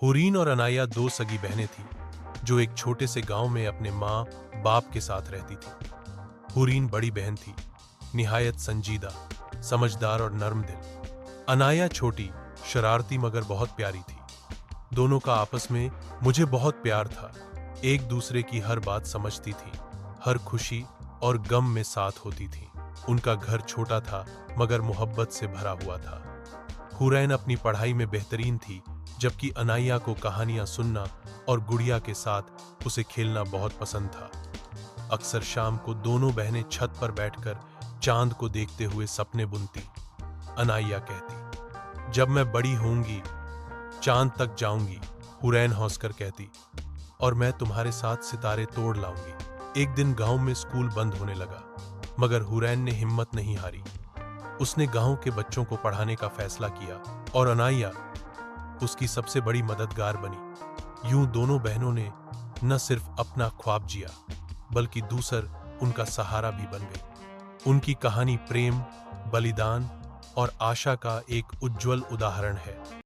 हुरीन और अनाया दो सगी बहनें थीं, जो एक छोटे से गांव में अपने माँ बाप के साथ रहती थी। हुरीन बड़ी बहन थी, निहायत संजीदा, समझदार और नर्म दिल। अनाया छोटी, शरारती मगर बहुत प्यारी थी। दोनों का आपस में मुझे बहुत प्यार था। एक दूसरे की हर बात समझती थी, हर खुशी और गम में साथ होती थी। उनका घर छोटा था मगर मोहब्बत से भरा हुआ था। हुरैन अपनी पढ़ाई में बेहतरीन थी, जबकि अनाया को कहानियां सुनना और गुड़िया के साथ उसे खेलना बहुत पसंद था। अक्सर शाम को दोनों बहनें छत पर बैठकर चांद को देखते हुए सपने बुनती। अनाया कहती, जब मैं बड़ी होंगी चांद तक जाऊंगी। हुरैन हंसकर कहती, और मैं तुम्हारे साथ सितारे तोड़ लाऊंगी। एक दिन गांव में स्कूल बंद होने लगा, मगर हुरैन ने हिम्मत नहीं हारी। उसने गांव के बच्चों को पढ़ाने का फैसला किया और अनाया उसकी सबसे बड़ी मददगार बनी। यूं दोनों बहनों ने न सिर्फ अपना ख्वाब जिया, बल्कि दूसर उनका सहारा भी बन गई। उनकी कहानी प्रेम, बलिदान और आशा का एक उज्जवल उदाहरण है।